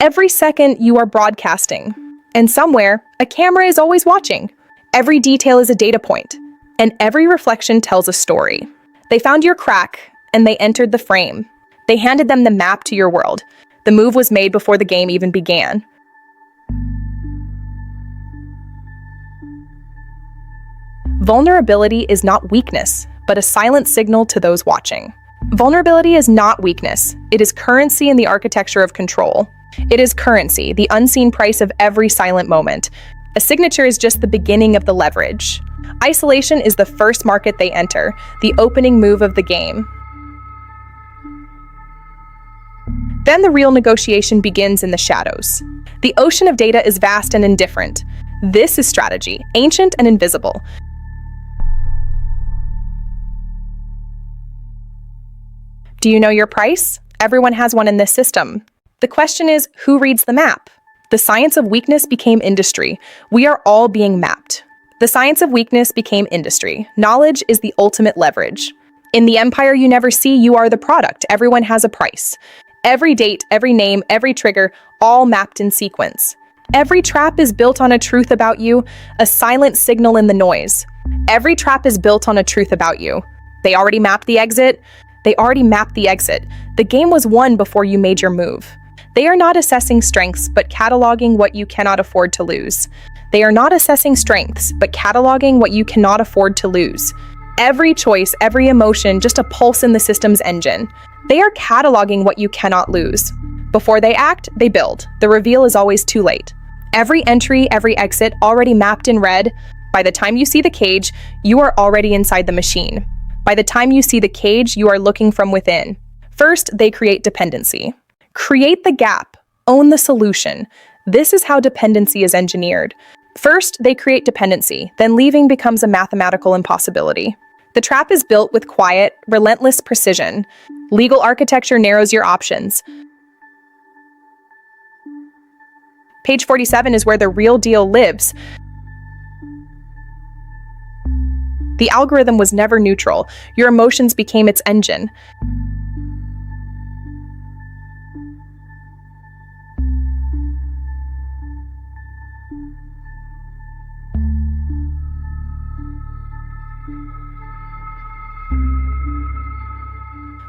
Every second you are broadcasting, and somewhere, a camera is always watching. Every detail is a data point, and every reflection tells a story. They found your crack, and they entered the frame. They handed them the map to your world. The move was made before the game even began. Vulnerability is not weakness, but a silent signal to those watching. Vulnerability is not weakness. It is currency in the architecture of control. It is currency, the unseen price of every silent moment. A signature is just the beginning of the leverage. Isolation is the first market they enter, the opening move of the game. Then the real negotiation begins in the shadows. The ocean of data is vast and indifferent. This is strategy, ancient and invisible. Do you know your price? Everyone has one in this system. The question is, who reads the map? The science of weakness became industry. We are all being mapped. The science of weakness became industry. Knowledge is the ultimate leverage. In the empire you never see, you are the product. Everyone has a price. Every date, every name, every trigger, all mapped in sequence. Every trap is built on a truth about you, a silent signal in the noise. Every trap is built on a truth about you. They already mapped the exit. They already mapped the exit. The game was won before you made your move. They are not assessing strengths, but cataloging what you cannot afford to lose. They are not assessing strengths, but cataloging what you cannot afford to lose. Every choice, every emotion, just a pulse in the system's engine. They are cataloging what you cannot lose. Before they act, they build. The reveal is always too late. Every entry, every exit, already mapped in red. By the time you see the cage, you are already inside the machine. By the time you see the cage, you are looking from within. First, they create dependency. Create the gap. Own the solution. This is how dependency is engineered. First, they create dependency, then leaving becomes a mathematical impossibility. The trap is built with quiet, relentless precision. Legal architecture narrows your options. Page 47 is where the real deal lives. The algorithm was never neutral. Your emotions became its engine.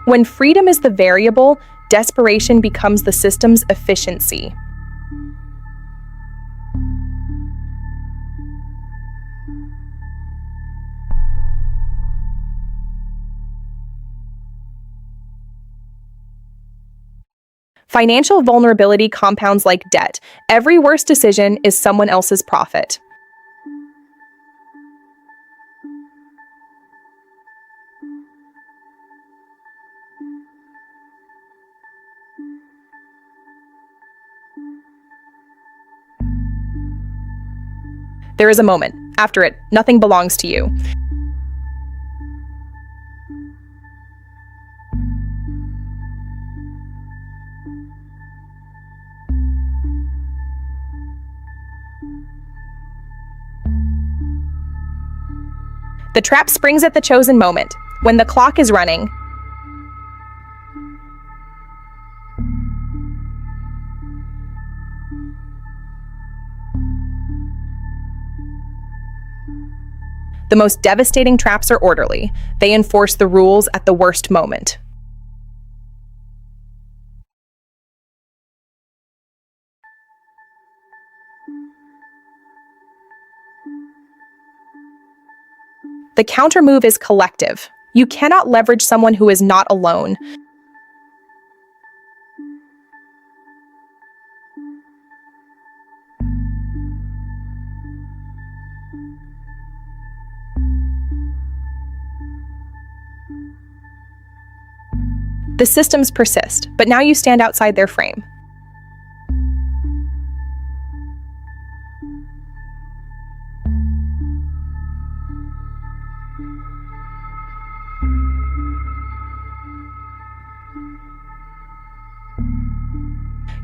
When freedom is the variable, desperation becomes the system's efficiency. Financial vulnerability compounds like debt. Every worst decision is someone else's profit. There is a moment. After it, nothing belongs to you. The trap springs at the chosen moment, when the clock is running. The most devastating traps are orderly. They enforce the rules at the worst moment. The counter move is collective. You cannot leverage someone who is not alone. The systems persist, but now you stand outside their frame.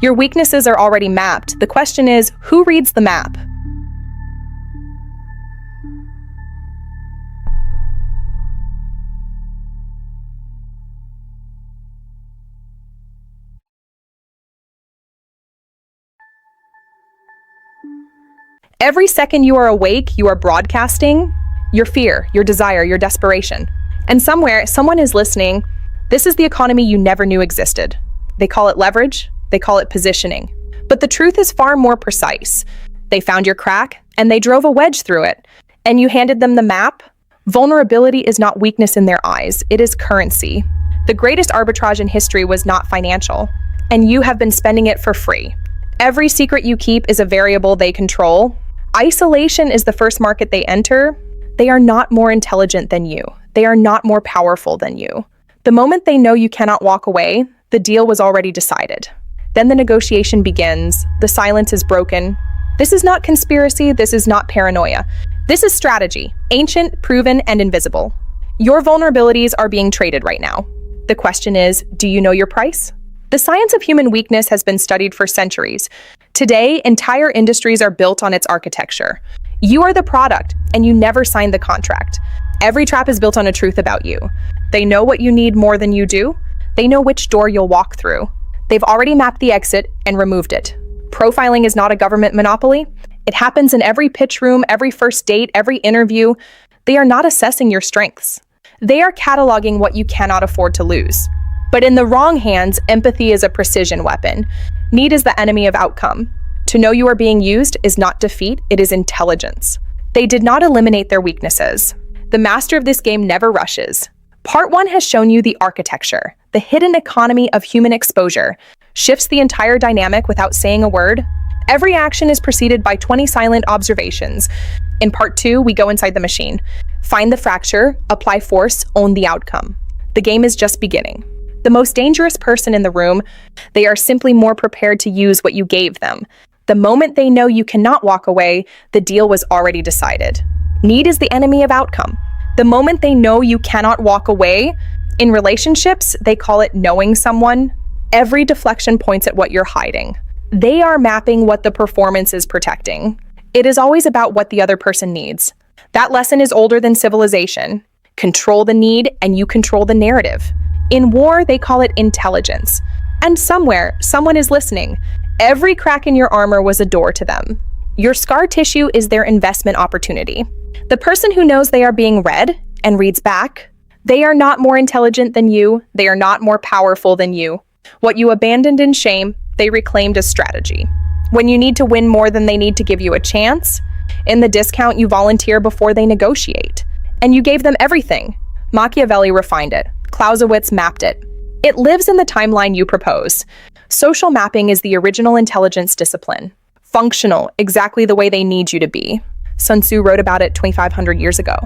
Your weaknesses are already mapped. The question is, who reads the map? Every second you are awake, you are broadcasting your fear, your desire, your desperation. And somewhere, someone is listening. This is the economy you never knew existed. They call it leverage, they call it positioning. But the truth is far more precise. They found your crack, and they drove a wedge through it. And you handed them the map. Vulnerability is not weakness in their eyes, it is currency. The greatest arbitrage in history was not financial, and you have been spending it for free. Every secret you keep is a variable they control. Isolation is the first market they enter. They are not more intelligent than you. They are not more powerful than you. The moment they know you cannot walk away, the deal was already decided. Then the negotiation begins. The silence is broken. This is not conspiracy. This is not paranoia. This is strategy, ancient, proven, and invisible. Your vulnerabilities are being traded right now. The question is, do you know your price? The science of human weakness has been studied for centuries. Today, entire industries are built on its architecture. You are the product, and you never signed the contract. Every trap is built on a truth about you. They know what you need more than you do. They know which door you'll walk through. They've already mapped the exit and removed it. Profiling is not a government monopoly. It happens in every pitch room, every first date, every interview. They are not assessing your strengths. They are cataloging what you cannot afford to lose. But in the wrong hands, empathy is a precision weapon. Need is the enemy of outcome. To know you are being used is not defeat, it is intelligence. They did not eliminate their weaknesses. The master of this game never rushes. Part 1 has shown you the architecture, the hidden economy of human exposure, shifts the entire dynamic without saying a word. Every action is preceded by 20 silent observations. In Part 2, we go inside the machine. Find the fracture, apply force, own the outcome. The game is just beginning. The most dangerous person in the room, they are simply more prepared to use what you gave them. The moment they know you cannot walk away, the deal was already decided. Need is the enemy of outcome. The moment they know you cannot walk away, in relationships, they call it knowing someone. Every deflection points at what you're hiding. They are mapping what the performance is protecting. It is always about what the other person needs. That lesson is older than civilization. Control the need, and you control the narrative. In war, they call it intelligence. And somewhere, someone is listening. Every crack in your armor was a door to them. Your scar tissue is their investment opportunity. The person who knows they are being read and reads back, they are not more intelligent than you. They are not more powerful than you. What you abandoned in shame, they reclaimed as strategy. When you need to win more than they need to give you a chance, in the discount you volunteer before they negotiate. And you gave them everything. Machiavelli refined it. Clausewitz mapped it. It lives in the timeline you propose. Social mapping is the original intelligence discipline. Functional, exactly the way they need you to be. Sun Tzu wrote about it 2,500 years ago.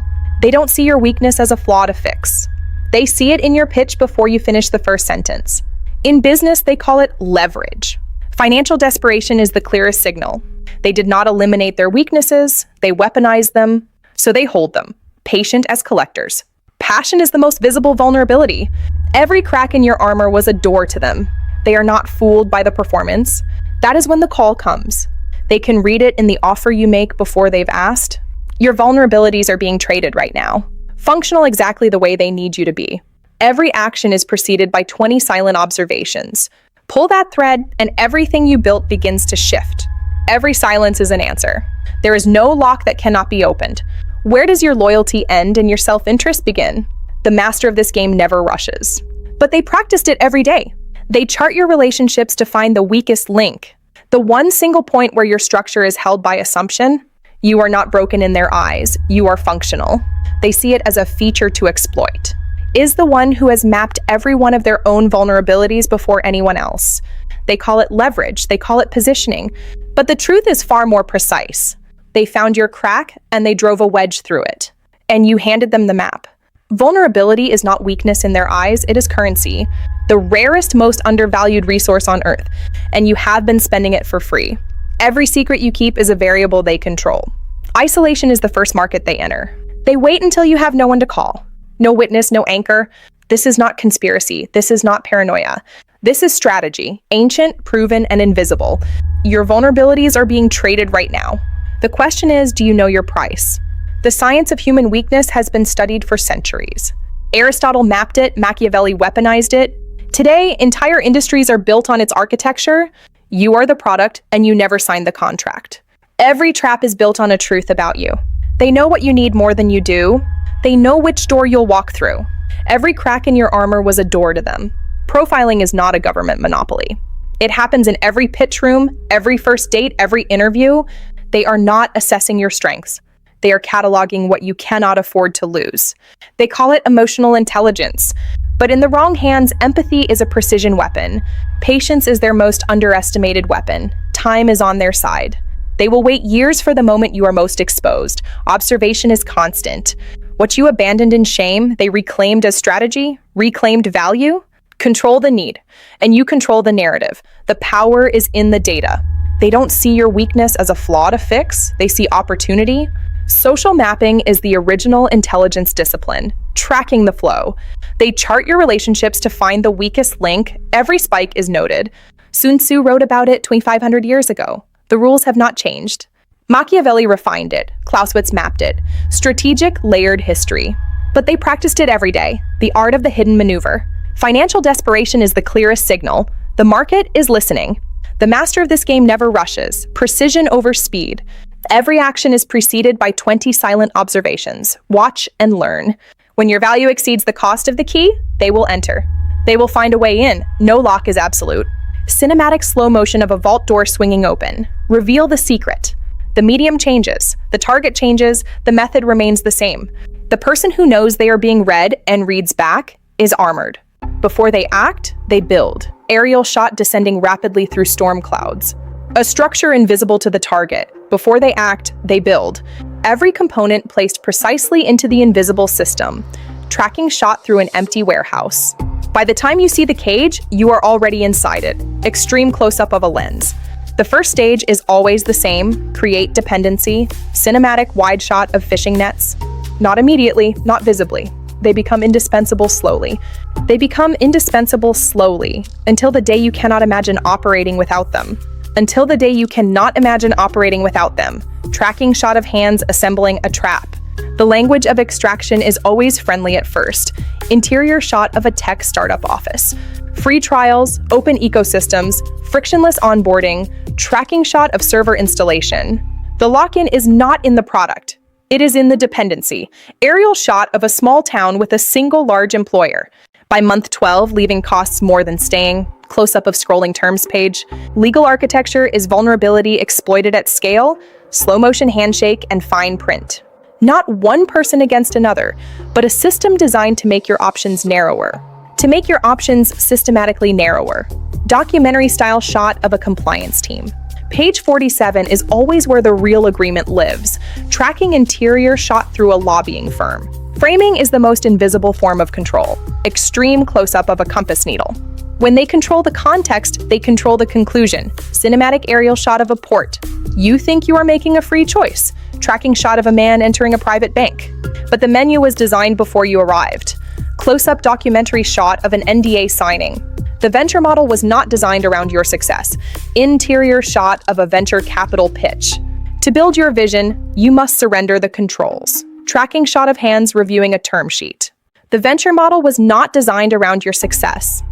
They don't see your weakness as a flaw to fix. They see it in your pitch before you finish the first sentence. In business, they call it leverage. Financial desperation is the clearest signal. They did not eliminate their weaknesses, they weaponized them, so they hold them, patient as collectors. Passion is the most visible vulnerability. Every crack in your armor was a door to them. They are not fooled by the performance. That is when the call comes. They can read it in the offer you make before they've asked. Your vulnerabilities are being traded right now. Functional exactly the way they need you to be. Every action is preceded by 20 silent observations. Pull that thread, and everything you built begins to shift. Every silence is an answer. There is no lock that cannot be opened. Where does your loyalty end and your self-interest begin? The master of this game never rushes. But they practiced it every day. They chart your relationships to find the weakest link. The one single point where your structure is held by assumption. You are not broken in their eyes. You are functional. They see it as a feature to exploit. Is the one who has mapped every one of their own vulnerabilities before anyone else. They call it leverage. They call it positioning. But the truth is far more precise. They found your crack and they drove a wedge through it. And you handed them the map. Vulnerability is not weakness in their eyes, it is currency. The rarest, most undervalued resource on earth. And you have been spending it for free. Every secret you keep is a variable they control. Isolation is the first market they enter. They wait until you have no one to call. No witness, no anchor. This is not conspiracy. This is not paranoia. This is strategy, ancient, proven, and invisible. Your vulnerabilities are being traded right now. The question is, do you know your price? The science of human weakness has been studied for centuries. Aristotle mapped it, Machiavelli weaponized it. Today, entire industries are built on its architecture. You are the product, and you never signed the contract. Every trap is built on a truth about you. They know what you need more than you do. They know which door you'll walk through. Every crack in your armor was a door to them. Profiling is not a government monopoly. It happens in every pitch room, every first date, every interview. They are not assessing your strengths. They are cataloging what you cannot afford to lose. They call it emotional intelligence. But in the wrong hands, empathy is a precision weapon. Patience is their most underestimated weapon. Time is on their side. They will wait years for the moment you are most exposed. Observation is constant. What you abandoned in shame, they reclaimed as strategy, reclaimed value. Control the need, and you control the narrative. The power is in the data. They don't see your weakness as a flaw to fix. They see opportunity. Social mapping is the original intelligence discipline, tracking the flow. They chart your relationships to find the weakest link. Every spike is noted. Sun Tzu wrote about it 2,500 years ago. The rules have not changed. Machiavelli refined it. Clausewitz mapped it. Strategic, layered history. But they practiced it every day. The art of the hidden maneuver. Financial desperation is the clearest signal. The market is listening. The master of this game never rushes. Precision over speed. Every action is preceded by 20 silent observations. Watch and learn. When your value exceeds the cost of the key, they will enter. They will find a way in. No lock is absolute. Cinematic slow motion of a vault door swinging open. Reveal the secret. The medium changes. The target changes. The method remains the same. The person who knows they are being read and reads back is armored. Before they act, they build. Aerial shot descending rapidly through storm clouds. A structure invisible to the target. Before they act, they build. Every component placed precisely into the invisible system. Tracking shot through an empty warehouse. By the time you see the cage, you are already inside it. Extreme close-up of a lens. The first stage is always the same. Create dependency. Cinematic wide shot of fishing nets. Not immediately, not visibly. They become indispensable slowly. They become indispensable slowly until the day you cannot imagine operating without them. Until the day you cannot imagine operating without them. Tracking shot of hands assembling a trap. The language of extraction is always friendly at first. Interior shot of a tech startup office. Free trials, open ecosystems, frictionless onboarding, tracking shot of server installation. The lock-in is not in the product. It is in the dependency. Aerial shot of a small town with a single large employer. By month 12, leaving costs more than staying. Close-up of scrolling terms page. Legal architecture is vulnerability exploited at scale. Slow-motion handshake and fine print. Not one person against another, but a system designed to make your options narrower. To make your options systematically narrower. Documentary-style shot of a compliance team. Page 47 is always where the real agreement lives. Tracking interior shot through a lobbying firm. Framing is the most invisible form of control. Extreme close-up of a compass needle. When they control the context, they control the conclusion. Cinematic aerial shot of a port. You think you are making a free choice. Tracking shot of a man entering a private bank. But the menu was designed before you arrived. Close-up documentary shot of an NDA signing. The venture model was not designed around your success. Interior shot of a venture capital pitch. To build your vision, you must surrender the controls. Tracking shot of hands reviewing a term sheet. The venture model was not designed around your success.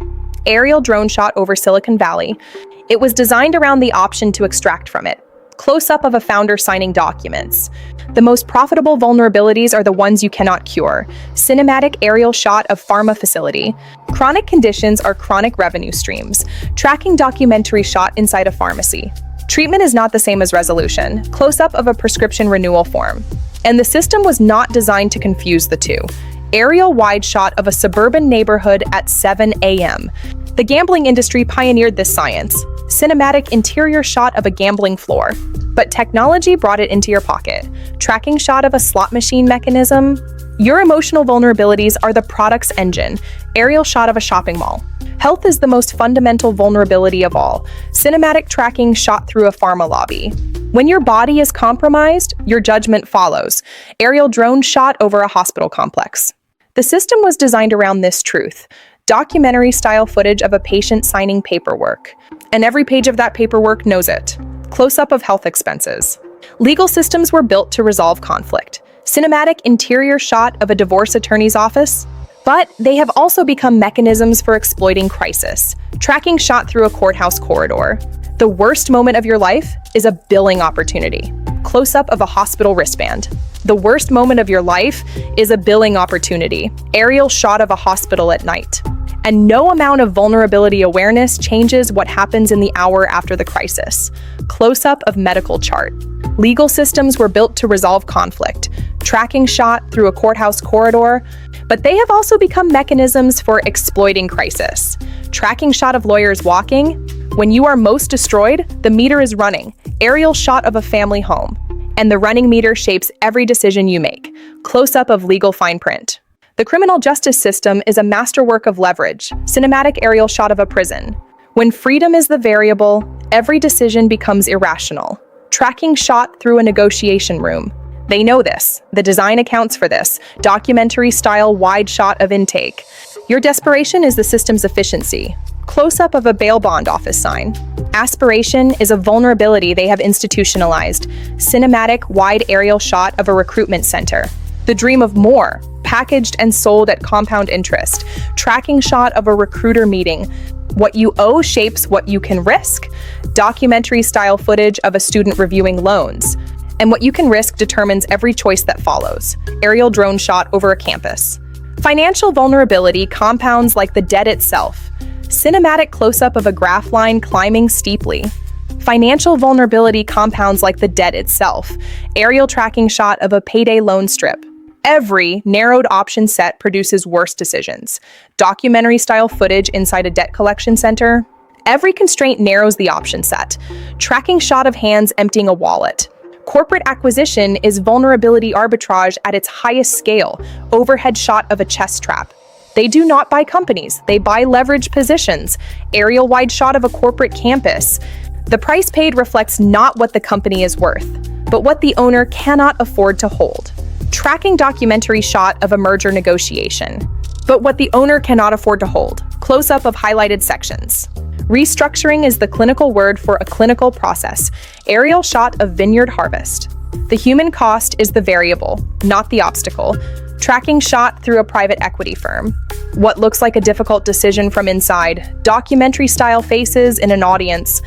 Aerial drone shot over Silicon Valley. It was designed around the option to extract from it. Close-up of a founder signing documents. The most profitable vulnerabilities are the ones you cannot cure. Cinematic aerial shot of pharma facility. Chronic conditions are chronic revenue streams. Tracking documentary shot inside a pharmacy. Treatment is not the same as resolution. Close-up of a prescription renewal form. And the system was not designed to confuse the two. Aerial wide shot of a suburban neighborhood at 7 a.m. The gambling industry pioneered this science. Cinematic interior shot of a gambling floor. But technology brought it into your pocket. Tracking shot of a slot machine mechanism. Your emotional vulnerabilities are the product's engine. Aerial shot of a shopping mall. Health is the most fundamental vulnerability of all. Cinematic tracking shot through a pharma lobby. When your body is compromised, your judgment follows. Aerial drone shot over a hospital complex. The system was designed around this truth. Documentary-style footage of a patient signing paperwork. And every page of that paperwork knows it. Close-up of health expenses. Legal systems were built to resolve conflict. Cinematic interior shot of a divorce attorney's office. But they have also become mechanisms for exploiting crisis. Tracking shot through a courthouse corridor. The worst moment of your life is a billing opportunity. Close-up of a hospital wristband. The worst moment of your life is a billing opportunity. Aerial shot of a hospital at night. And no amount of vulnerability awareness changes what happens in the hour after the crisis. Close-up of medical chart. Legal systems were built to resolve conflict. Tracking shot through a courthouse corridor, but they have also become mechanisms for exploiting crisis. Tracking shot of lawyers walking. When you are most destroyed, the meter is running. Aerial shot of a family home. And the running meter shapes every decision you make. Close-up of legal fine print. The criminal justice system is a masterwork of leverage. Cinematic aerial shot of a prison. When freedom is the variable, every decision becomes irrational. Tracking shot through a negotiation room. They know this. The design accounts for this. Documentary-style wide shot of intake. Your desperation is the system's efficiency. Close-up of a bail bond office sign. Aspiration is a vulnerability they have institutionalized. Cinematic wide aerial shot of a recruitment center. The dream of more, packaged and sold at compound interest. Tracking shot of a recruiter meeting. What you owe shapes what you can risk. Documentary-style footage of a student reviewing loans. And what you can risk determines every choice that follows. Aerial drone shot over a campus. Financial vulnerability compounds like the debt itself. Cinematic close-up of a graph line climbing steeply. Financial vulnerability compounds like the debt itself. Aerial tracking shot of a payday loan strip. Every narrowed option set produces worse decisions. Documentary-style footage inside a debt collection center. Every constraint narrows the option set. Tracking shot of hands emptying a wallet. Corporate acquisition is vulnerability arbitrage at its highest scale. Overhead shot of a chess trap. They do not buy companies, they buy leverage positions. Aerial wide shot of a corporate campus. The price paid reflects not what the company is worth, but what the owner cannot afford to hold. Tracking documentary shot of a merger negotiation, but what the owner cannot afford to hold. Close-up of highlighted sections. Restructuring is the clinical word for a clinical process. Aerial shot of vineyard harvest. The human cost is the variable, not the obstacle. Tracking shot through a private equity firm. What looks like a difficult decision from inside. Documentary-style faces in an audience.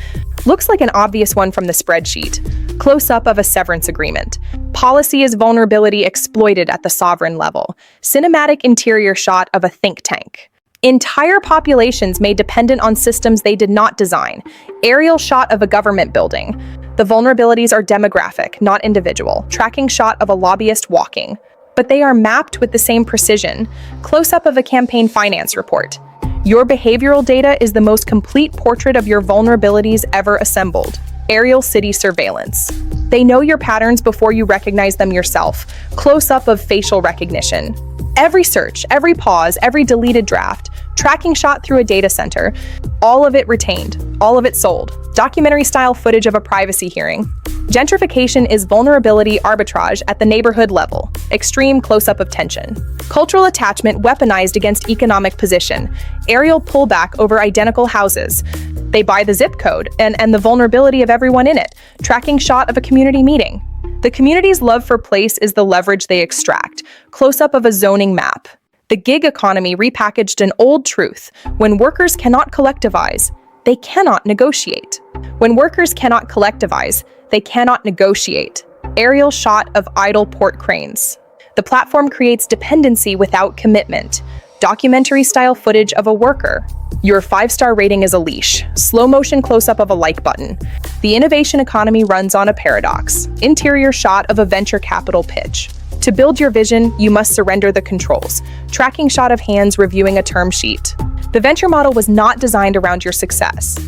Looks like an obvious one from the spreadsheet. Close-up of a severance agreement. Policy is vulnerability exploited at the sovereign level. Cinematic interior shot of a think tank. Entire populations made dependent on systems they did not design. Aerial shot of a government building. The vulnerabilities are demographic, not individual. Tracking shot of a lobbyist walking. But they are mapped with the same precision. Close-up of a campaign finance report. Your behavioral data is the most complete portrait of your vulnerabilities ever assembled. Aerial city surveillance. They know your patterns before you recognize them yourself. Close-up of facial recognition. Every search, every pause, every deleted draft. Tracking shot through a data center. All of it retained, all of it sold. Documentary-style footage of a privacy hearing. Gentrification is vulnerability arbitrage at the neighborhood level. Extreme close-up of tension. Cultural attachment weaponized against economic position. Aerial pullback over identical houses. They buy the zip code and the vulnerability of everyone in it. Tracking shot of a community meeting. The community's love for place is the leverage they extract. Close-up of a zoning map. The gig economy repackaged an old truth. When workers cannot collectivize, they cannot negotiate. When workers cannot collectivize, they cannot negotiate. Aerial shot of idle port cranes. The platform creates dependency without commitment. Documentary-style footage of a worker. Your 5-star rating is a leash. Slow-motion close-up of a like button. The innovation economy runs on a paradox. Interior shot of a venture capital pitch. To build your vision, you must surrender the controls. Tracking shot of hands reviewing a term sheet. The venture model was not designed around your success.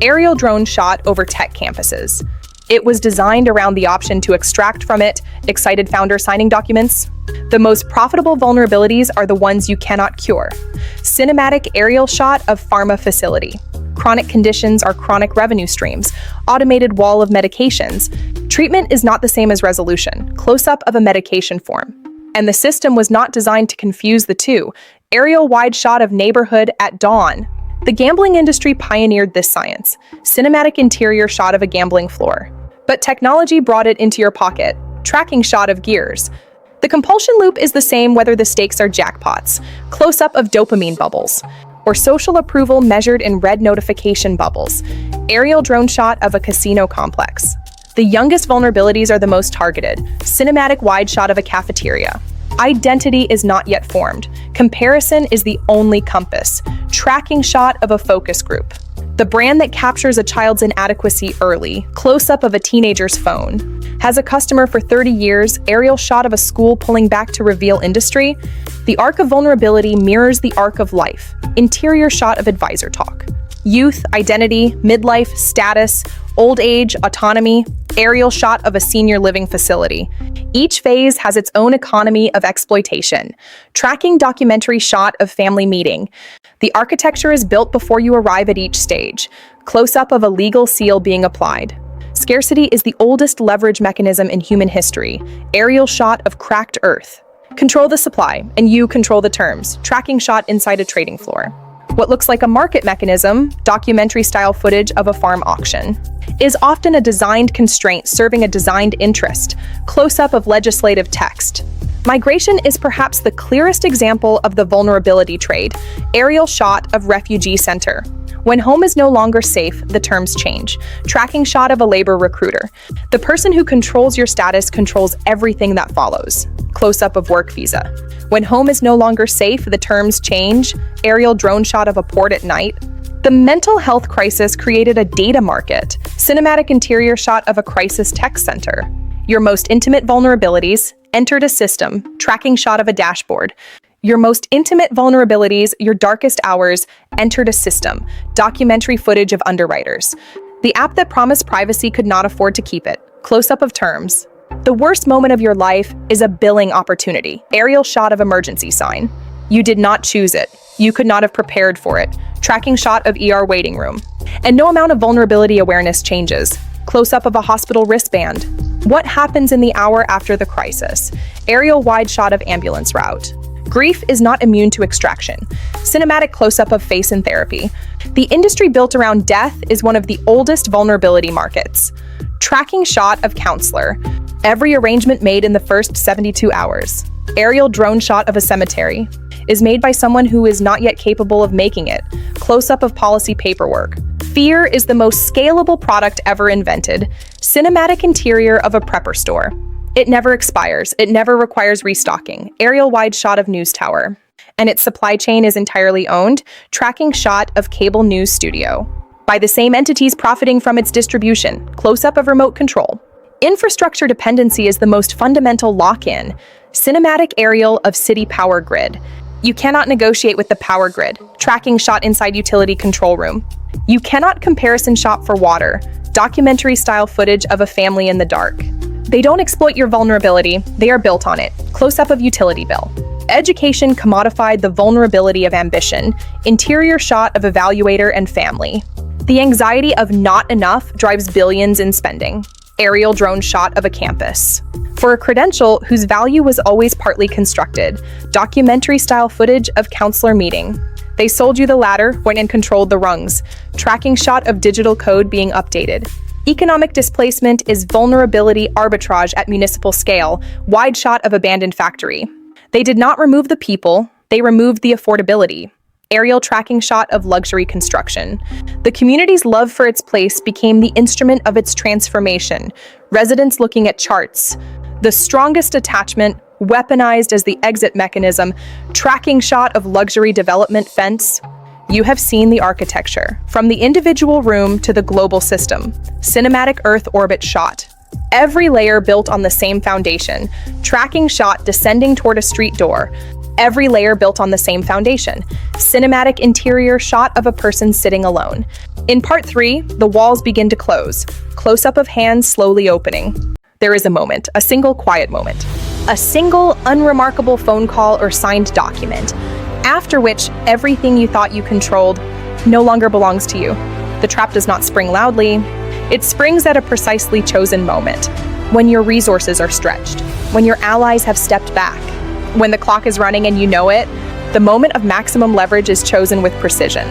Aerial drone shot over tech campuses. It was designed around the option to extract from it excited founder signing documents. The most profitable vulnerabilities are the ones you cannot cure. Cinematic aerial shot of pharma facility. Chronic conditions are chronic revenue streams. Automated wall of medications. Treatment is not the same as resolution. Close-up of a medication form. And the system was not designed to confuse the two. Aerial wide shot of neighborhood at dawn. The gambling industry pioneered this science. Cinematic interior shot of a gambling floor. But technology brought it into your pocket. Tracking shot of gears. The compulsion loop is the same whether the stakes are jackpots. Close-up of dopamine bubbles. Or social approval measured in red notification bubbles. Aerial drone shot of a casino complex. The youngest vulnerabilities are the most targeted. Cinematic wide shot of a cafeteria. Identity is not yet formed. Comparison is the only compass. Tracking shot of a focus group. The brand that captures a child's inadequacy early. Close-up of a teenager's phone. Has a customer for 30 years. Aerial shot of a school pulling back to reveal industry. The arc of vulnerability mirrors the arc of life. Interior shot of advisor talk. Youth, identity, midlife, status, old age, autonomy. Aerial shot of a senior living facility. Each phase has its own economy of exploitation. Tracking documentary shot of family meeting. The architecture is built before you arrive at each stage. Close-up of a legal seal being applied. Scarcity is the oldest leverage mechanism in human history. Aerial shot of cracked earth. Control the supply, and you control the terms. Tracking shot inside a trading floor. What looks like a market mechanism, documentary-style footage of a farm auction, is often a designed constraint serving a designed interest. Close-up of legislative text. Migration is perhaps the clearest example of the vulnerability trade. Aerial shot of refugee center. When home is no longer safe, the terms change. Tracking shot of a labor recruiter. The person who controls your status controls everything that follows. Close-up of work visa. When home is no longer safe, the terms change. Aerial drone shot of a port at night. The mental health crisis created a data market. Cinematic interior shot of a crisis tech center. Your most intimate vulnerabilities entered a system. Tracking shot of a dashboard. Your most intimate vulnerabilities, your darkest hours, entered a system. Documentary footage of underwriters. The app that promised privacy could not afford to keep it. Close-up of terms. The worst moment of your life is a billing opportunity. Aerial shot of emergency sign. You did not choose it. You could not have prepared for it. Tracking shot of ER waiting room. And no amount of vulnerability awareness changes. Close-up of a hospital wristband. What happens in the hour after the crisis? Aerial wide shot of ambulance route. Grief is not immune to extraction. Cinematic close-up of face in therapy. The industry built around death is one of the oldest vulnerability markets. Tracking shot of counselor. Every arrangement made in the first 72 hours. Aerial drone shot of a cemetery. Is made by someone who is not yet capable of making it. Close-up of policy paperwork. Fear is the most scalable product ever invented. Cinematic interior of a prepper store. It never expires. It never requires restocking. Aerial wide shot of news tower. And its supply chain is entirely owned. Tracking shot of cable news studio. By the same entities profiting from its distribution. Close-up of remote control. Infrastructure dependency is the most fundamental lock-in. Cinematic aerial of city power grid. You cannot negotiate with the power grid. Tracking shot inside utility control room. You cannot comparison shop for water. Documentary-style footage of a family in the dark. They don't exploit your vulnerability, they are built on it. Close-up of utility bill. Education commodified the vulnerability of ambition. Interior shot of evaluator and family. The anxiety of not enough drives billions in spending. Aerial drone shot of a campus. For a credential whose value was always partly constructed. Documentary-style footage of counselor meeting. They sold you the ladder, went and controlled the rungs. Tracking shot of digital code being updated. Economic displacement is vulnerability arbitrage at municipal scale. Wide shot of abandoned factory. They did not remove the people, they removed the affordability. Aerial tracking shot of luxury construction. The community's love for its place became the instrument of its transformation. Residents looking at charts. The strongest attachment, weaponized as the exit mechanism. Tracking shot of luxury development fence. You have seen the architecture, from the individual room to the global system. Cinematic Earth orbit shot. Every layer built on the same foundation. Tracking shot descending toward a street door. Every layer built on the same foundation. Cinematic interior shot of a person sitting alone. In part 3, the walls begin to close. Close-up of hands slowly opening. There is a moment, a single quiet moment. A single unremarkable phone call or signed document. After which, everything you thought you controlled no longer belongs to you. The trap does not spring loudly. It springs at a precisely chosen moment, when your resources are stretched, when your allies have stepped back, when the clock is running and you know it. The moment of maximum leverage is chosen with precision,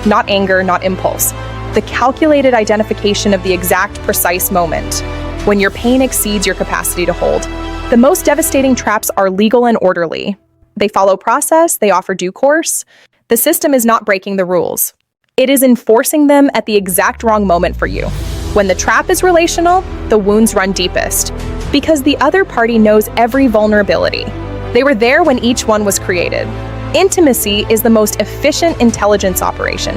not anger, not impulse. The calculated identification of the exact precise moment, when your pain exceeds your capacity to hold. The most devastating traps are legal and orderly. They follow process, they offer due course. The system is not breaking the rules. It is enforcing them at the exact wrong moment for you. When the trap is relational, the wounds run deepest, because the other party knows every vulnerability. They were there when each one was created. Intimacy is the most efficient intelligence operation.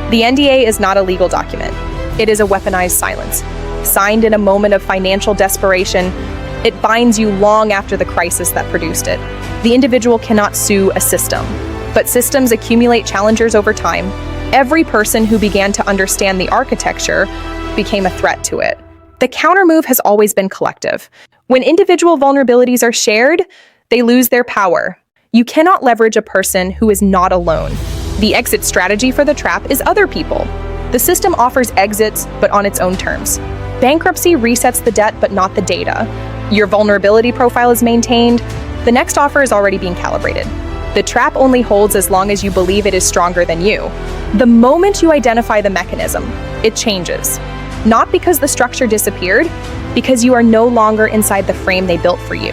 The NDA is not a legal document. It is a weaponized silence. Signed in a moment of financial desperation, it binds you long after the crisis that produced it. The individual cannot sue a system, but systems accumulate challengers over time. Every person who began to understand the architecture became a threat to it. The countermove has always been collective. When individual vulnerabilities are shared, they lose their power. You cannot leverage a person who is not alone. The exit strategy for the trap is other people. The system offers exits, but on its own terms. Bankruptcy resets the debt, but not the data. Your vulnerability profile is maintained. The next offer is already being calibrated. The trap only holds as long as you believe it is stronger than you. The moment you identify the mechanism, it changes. Not because the structure disappeared, because you are no longer inside the frame they built for you.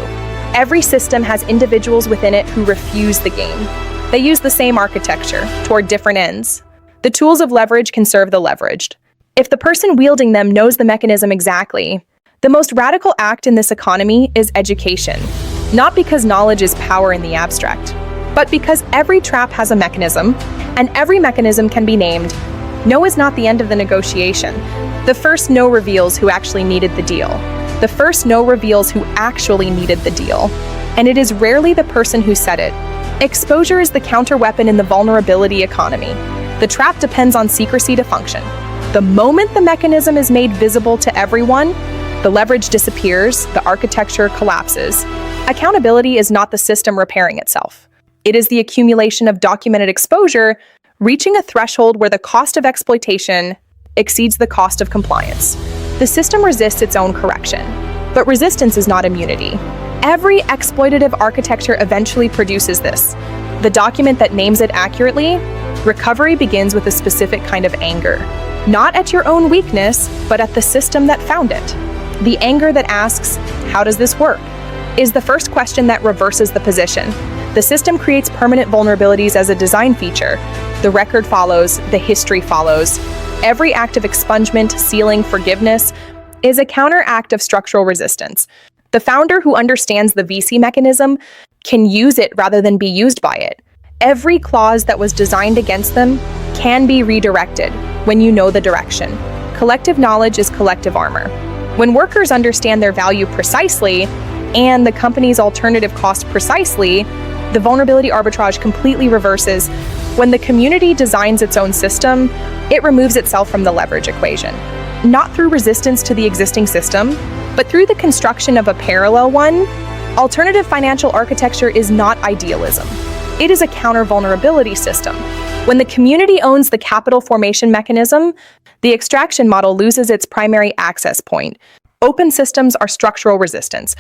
Every system has individuals within it who refuse the game. They use the same architecture toward different ends. The tools of leverage can serve the leveraged. If the person wielding them knows the mechanism exactly, the most radical act in this economy is education. Not because knowledge is power in the abstract, but because every trap has a mechanism, and every mechanism can be named. No is not the end of the negotiation. The first no reveals who actually needed the deal. The first no reveals who actually needed the deal. And it is rarely the person who said it. Exposure is the counter-weapon in the vulnerability economy. The trap depends on secrecy to function. The moment the mechanism is made visible to everyone, the leverage disappears, the architecture collapses. Accountability is not the system repairing itself. It is the accumulation of documented exposure reaching a threshold where the cost of exploitation exceeds the cost of compliance. The system resists its own correction, but resistance is not immunity. Every exploitative architecture eventually produces this. The document that names it accurately, recovery begins with a specific kind of anger. Not at your own weakness, but at the system that found it. The anger that asks, how does this work? Is the first question that reverses the position. The system creates permanent vulnerabilities as a design feature. The record follows, the history follows. Every act of expungement, sealing, forgiveness is a counteract of structural resistance. The founder who understands the VC mechanism can use it rather than be used by it. Every clause that was designed against them can be redirected when you know the direction. Collective knowledge is collective armor. When workers understand their value precisely and the company's alternative cost precisely, the vulnerability arbitrage completely reverses. When the community designs its own system, it removes itself from the leverage equation. Not through resistance to the existing system, but through the construction of a parallel one. Alternative financial architecture is not idealism. It is a counter-vulnerability system. When the community owns the capital formation mechanism, the extraction model loses its primary access point. Open systems are structural resistance.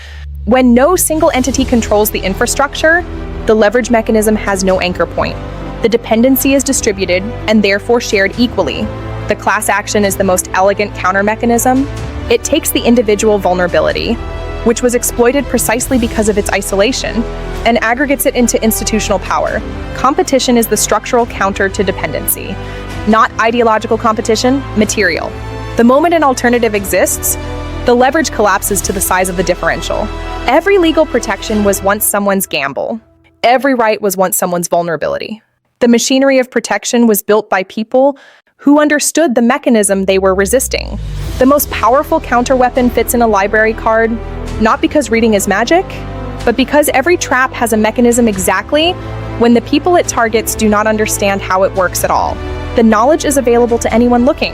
When no single entity controls the infrastructure, the leverage mechanism has no anchor point. The dependency is distributed and therefore shared equally. The class action is the most elegant counter mechanism. It takes the individual vulnerability, which was exploited precisely because of its isolation, and aggregates it into institutional power. Competition is the structural counter to dependency. Not ideological competition, material. The moment an alternative exists, the leverage collapses to the size of the differential. Every legal protection was once someone's gamble. Every right was once someone's vulnerability. The machinery of protection was built by people who understood the mechanism they were resisting. The most powerful counterweapon fits in a library card, not because reading is magic, but because every trap has a mechanism exactly when the people it targets do not understand how it works at all. The knowledge is available to anyone looking.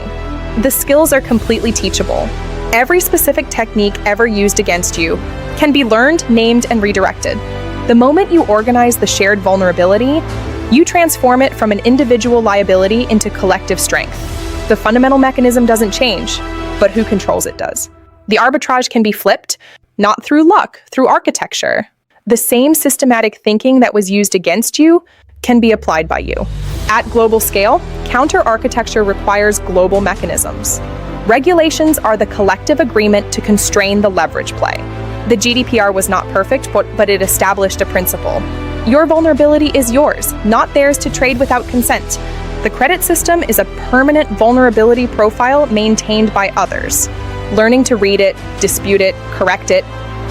The skills are completely teachable. Every specific technique ever used against you can be learned, named, and redirected. The moment you organize the shared vulnerability, you transform it from an individual liability into collective strength. The fundamental mechanism doesn't change, but who controls it does. The arbitrage can be flipped, not through luck, through architecture. The same systematic thinking that was used against you can be applied by you. At global scale, counter-architecture requires global mechanisms. Regulations are the collective agreement to constrain the leverage play. The GDPR was not perfect, but it established a principle. Your vulnerability is yours, not theirs to trade without consent. The credit system is a permanent vulnerability profile maintained by others. Learning to read it, dispute it, correct it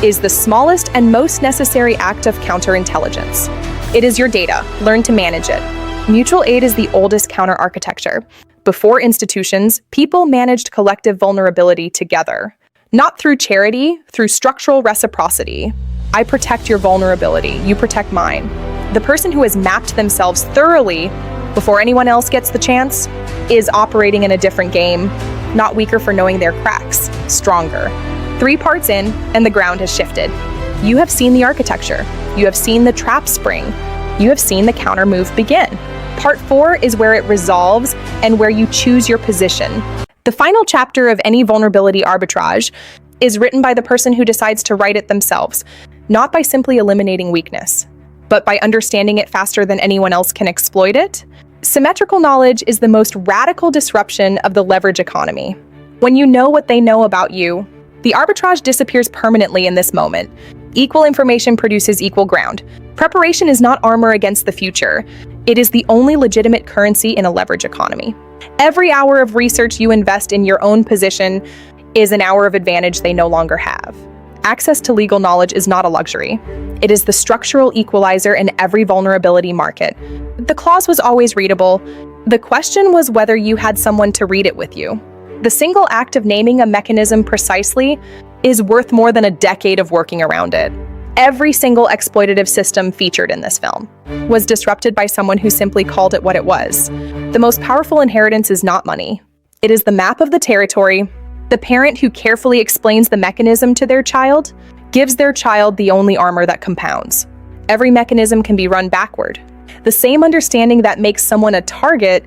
is the smallest and most necessary act of counterintelligence. It is your data. Learn to manage it. Mutual aid is the oldest counter-architecture. Before institutions, people managed collective vulnerability together. Not through charity, through structural reciprocity. I protect your vulnerability, you protect mine. The person who has mapped themselves thoroughly before anyone else gets the chance is operating in a different game, not weaker for knowing their cracks, stronger. 3 parts in, and the ground has shifted. You have seen the architecture. You have seen the trap spring. You have seen the counter move begin. Part 4 is where it resolves and where you choose your position. The final chapter of any vulnerability arbitrage is written by the person who decides to write it themselves, not by simply eliminating weakness, but by understanding it faster than anyone else can exploit it. Symmetrical knowledge is the most radical disruption of the leverage economy. When you know what they know about you, the arbitrage disappears permanently in this moment. Equal information produces equal ground. Preparation is not armor against the future. It is the only legitimate currency in a leverage economy. Every hour of research you invest in your own position is an hour of advantage they no longer have. Access to legal knowledge is not a luxury. It is the structural equalizer in every vulnerability market. The clause was always readable. The question was whether you had someone to read it with you. The single act of naming a mechanism precisely is worth more than a decade of working around it. Every single exploitative system featured in this film was disrupted by someone who simply called it what it was. The most powerful inheritance is not money. It is the map of the territory. The parent who carefully explains the mechanism to their child gives their child the only armor that compounds. Every mechanism can be run backward. The same understanding that makes someone a target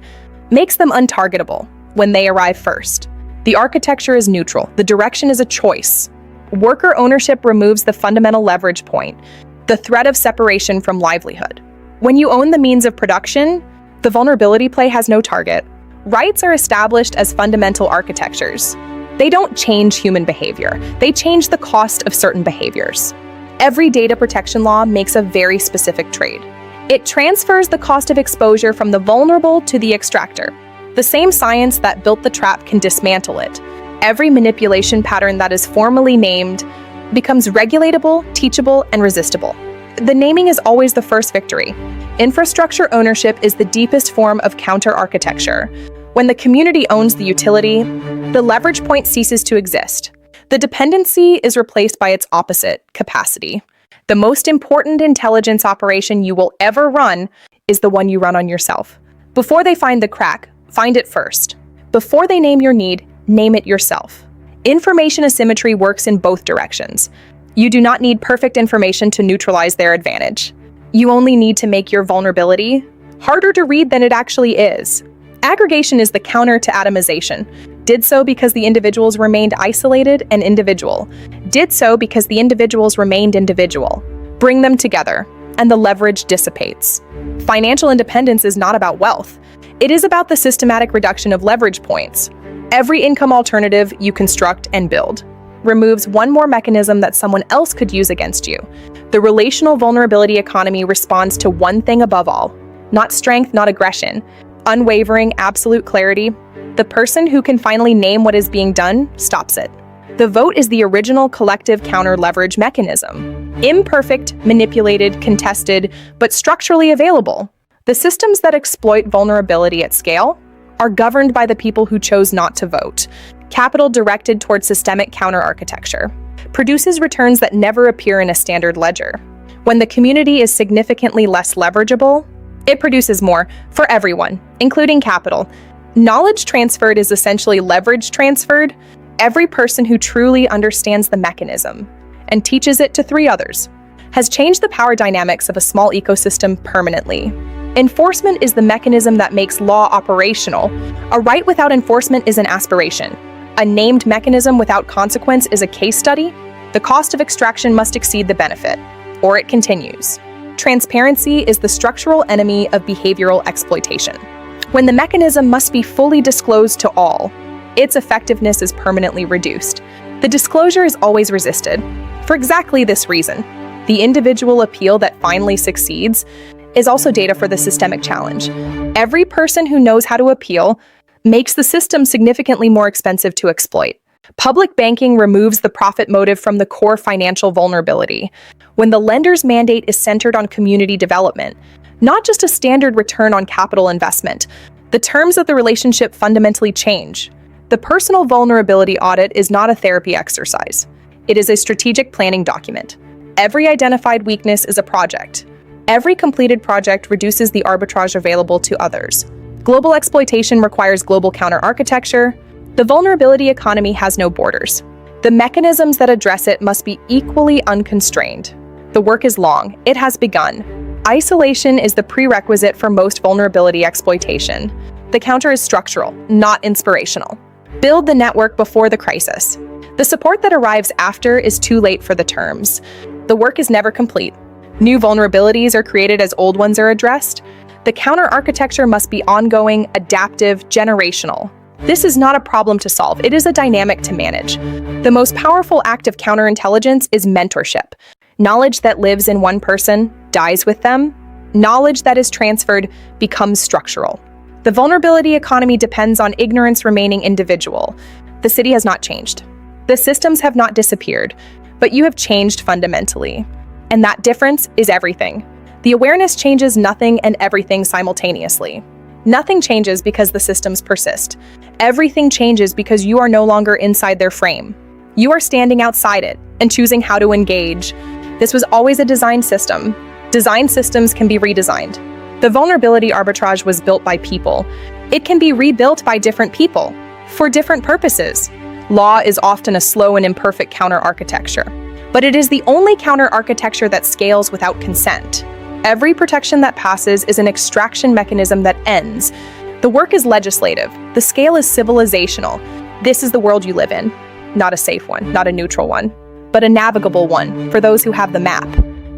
makes them untargetable when they arrive first. The architecture is neutral. The direction is a choice. Worker ownership removes the fundamental leverage point, the threat of separation from livelihood. When you own the means of production, the vulnerability play has no target. Rights are established as fundamental architectures. They don't change human behavior. They change the cost of certain behaviors. Every data protection law makes a very specific trade. It transfers the cost of exposure from the vulnerable to the extractor. The same science that built the trap can dismantle it. Every manipulation pattern that is formally named becomes regulatable, teachable, and resistible. The naming is always the first victory. Infrastructure ownership is the deepest form of counter-architecture. When the community owns the utility, the leverage point ceases to exist. The dependency is replaced by its opposite, capacity. The most important intelligence operation you will ever run is the one you run on yourself. Before they find the crack, find it first. Before they name your need, name it yourself. Information asymmetry works in both directions. You do not need perfect information to neutralize their advantage. You only need to make your vulnerability harder to read than it actually is. Aggregation is the counter to atomization. Did so because the individuals remained isolated and individual. Did so because the individuals remained individual. Bring them together, and the leverage dissipates. Financial independence is not about wealth. It is about the systematic reduction of leverage points. Every income alternative you construct and build removes one more mechanism that someone else could use against you. The relational vulnerability economy responds to one thing above all: not strength, not aggression, unwavering, absolute clarity. The person who can finally name what is being done stops it. The vote is the original collective counter-leverage mechanism. Imperfect, manipulated, contested, but structurally available. The systems that exploit vulnerability at scale are governed by the people who chose not to vote. Capital directed toward systemic counter-architecture produces returns that never appear in a standard ledger. When the community is significantly less leverageable, it produces more for everyone, including capital. Knowledge transferred is essentially leverage transferred. Every person who truly understands the mechanism and teaches it to 3 others has changed the power dynamics of a small ecosystem permanently. Enforcement is the mechanism that makes law operational. A right without enforcement is an aspiration. A named mechanism without consequence is a case study. The cost of extraction must exceed the benefit, or it continues. Transparency is the structural enemy of behavioral exploitation. When the mechanism must be fully disclosed to all, its effectiveness is permanently reduced. The disclosure is always resisted. For exactly this reason, the individual appeal that finally succeeds is also data for the systemic challenge. Every person who knows how to appeal makes the system significantly more expensive to exploit. Public banking removes the profit motive from the core financial vulnerability. When the lender's mandate is centered on community development, not just a standard return on capital investment, the terms of the relationship fundamentally change. The personal vulnerability audit is not a therapy exercise. It is a strategic planning document. Every identified weakness is a project. Every completed project reduces the arbitrage available to others. Global exploitation requires global counter-architecture. The vulnerability economy has no borders. The mechanisms that address it must be equally unconstrained. The work is long. It has begun. Isolation is the prerequisite for most vulnerability exploitation. The counter is structural, not inspirational. Build the network before the crisis. The support that arrives after is too late for the terms. The work is never complete. New vulnerabilities are created as old ones are addressed. The counter-architecture must be ongoing, adaptive, generational. This is not a problem to solve, it is a dynamic to manage. The most powerful act of counterintelligence is mentorship. Knowledge that lives in one person dies with them. Knowledge that is transferred becomes structural. The vulnerability economy depends on ignorance remaining individual. The city has not changed. The systems have not disappeared, but you have changed fundamentally. And that difference is everything. The awareness changes nothing and everything simultaneously. Nothing changes because the systems persist. Everything changes because you are no longer inside their frame. You are standing outside it and choosing how to engage. This was always a design system. Design systems can be redesigned. The vulnerability arbitrage was built by people. It can be rebuilt by different people, for different purposes. Law is often a slow and imperfect counter-architecture, but it is the only counter-architecture that scales without consent. Every protection that passes is an extraction mechanism that ends. The work is legislative. The scale is civilizational. This is the world you live in. Not a safe one, not a neutral one, but a navigable one for those who have the map.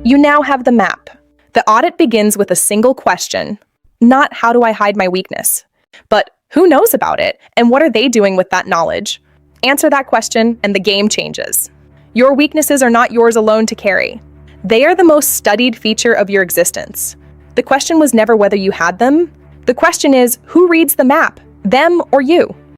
You now have the map. The audit begins with a single question, not how do I hide my weakness, but who knows about it and what are they doing with that knowledge? Answer that question and the game changes. Your weaknesses are not yours alone to carry. They are the most studied feature of your existence. The question was never whether you had them. The question is, who reads the map, them or you?